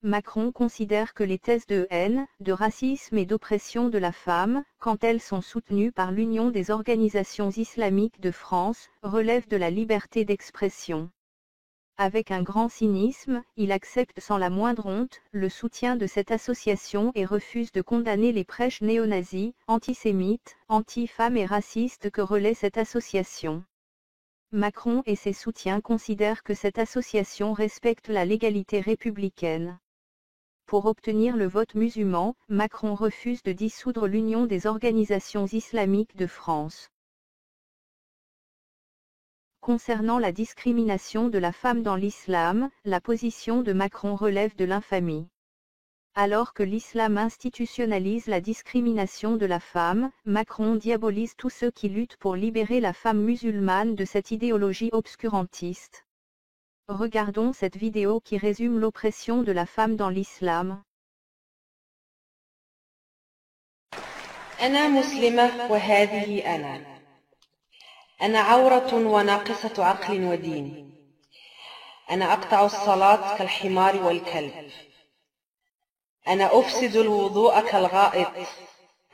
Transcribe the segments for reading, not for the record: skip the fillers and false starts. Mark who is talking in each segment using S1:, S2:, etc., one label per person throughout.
S1: Macron considère que les thèses de haine, de racisme et d'oppression de la femme, quand elles sont soutenues par l'Union des organisations islamiques de France, relèvent de la liberté d'expression. Avec un grand cynisme, il accepte sans la moindre honte le soutien de cette association et refuse de condamner les prêches néo-nazis, antisémites, anti-femmes et racistes que relaie cette association. Macron et ses soutiens considèrent que cette association respecte la légalité républicaine. Pour obtenir le vote musulman, Macron refuse de dissoudre l'Union des organisations islamiques de France. Concernant la discrimination de la femme dans l'islam, la position de Macron relève de l'infamie. Alors que l'islam institutionnalise la discrimination de la femme, Macron diabolise tous ceux qui luttent pour libérer la femme musulmane de cette idéologie obscurantiste. Regardons cette vidéo qui résume l'oppression de la femme dans l'islam.
S2: أنا مسلمة وهذه أنا عورة وناقصة عقل ودين. أنا أقطع الصلاة كالحمار والكلب. أنا أفسد الوضوء كالغائط.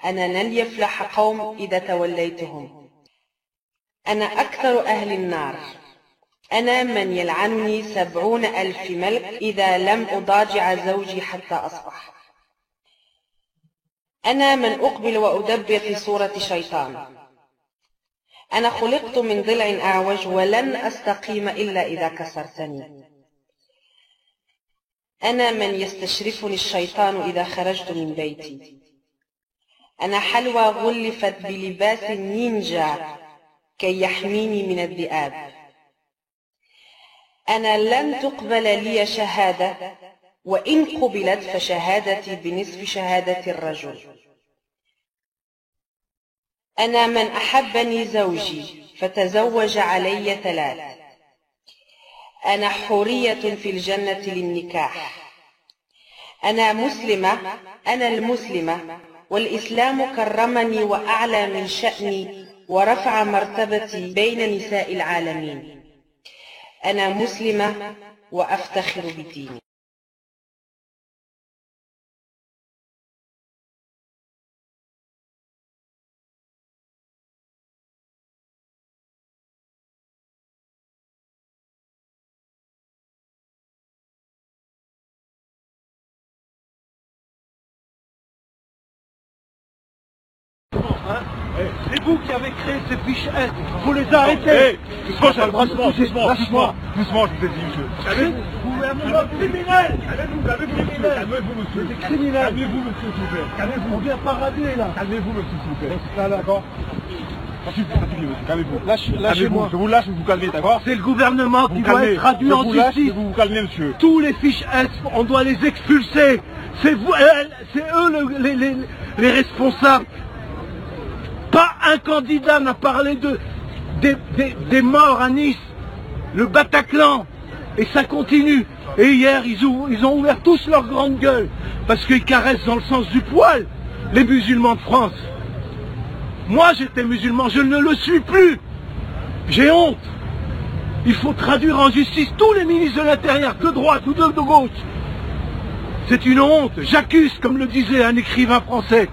S2: أنا لن يفلح قوم إذا توليتهم. أنا أكثر أهل النار. أنا من يلعنني 70,000 ملك إذا لم أضاجع زوجي حتى أصبح. أنا من أقبل وأدبر في صورة شيطان. أنا خلقت من ضلع أعوج ولن أستقيم إلا إذا كسرتني. أنا من يستشرفني الشيطان إذا خرجت من بيتي. أنا حلوى غلفت بلباس النينجا كي يحميني من الذئاب. أنا لن تقبل لي شهادة، وإن قبلت فشهادتي بنصف شهادة الرجل. أنا من أحبني زوجي فتزوج علي 3. أنا حورية في الجنة للنكاح. أنا مسلمة، أنا المسلمة، والإسلام كرمني وأعلى من شأني ورفع مرتبتي بين نساء العالمين. أنا مسلمة وأفتخر بديني.
S3: C'est vous qui avez créé ces fiches S, vous les arrêtez.
S4: Doucement, doucement, je vous ai dit, monsieur.
S3: Gouvernement criminel.
S4: Calmez-vous, monsieur.
S3: C'est criminel.
S4: Calmez-vous, monsieur, s'il vous plaît. Calmez-vous.
S3: On vient parader là.
S4: Calmez-vous, monsieur, s'il vous plaît.
S3: Là,
S4: D'accord. Ça suffit, monsieur. Calmez-vous.
S3: Lâchez-moi.
S4: Je vous lâche, vous vous calmez, d'accord?
S3: C'est le gouvernement qui doit être traduit en justice.
S4: Vous vous calmez, monsieur.
S3: Tous les fiches S, on doit les expulser. C'est vous, c'est eux les responsables. Pas un candidat n'a parlé des morts à Nice, le Bataclan, et ça continue. Et hier, ils ont ouvert tous leur grande gueule, parce qu'ils caressent dans le sens du poil les musulmans de France. Moi, j'étais musulman, je ne le suis plus. J'ai honte. Il faut traduire en justice tous les ministres de l'Intérieur, de droite ou de gauche. C'est une honte. J'accuse, comme le disait un écrivain français.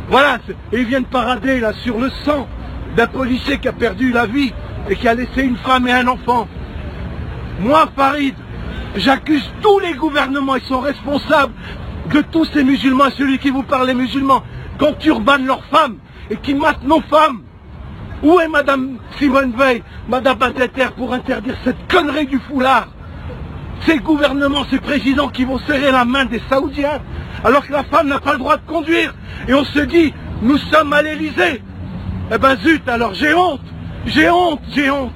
S3: Voilà, et ils viennent parader là sur le sang d'un policier qui a perdu la vie et qui a laissé une femme et un enfant. Moi, Farid, j'accuse tous les gouvernements, ils sont responsables de tous ces musulmans, celui qui vous parle des musulmans, qu'on turbane leurs femmes et qui matent nos femmes. Où est Madame Simone Veil, Madame Badinter pour interdire cette connerie du foulard? Ces gouvernements, ces présidents qui vont serrer la main des Saoudiens, alors que la femme n'a pas le droit de conduire. Et on se dit, nous sommes à l'Élysée. Eh ben zut, alors j'ai honte, j'ai honte, j'ai honte.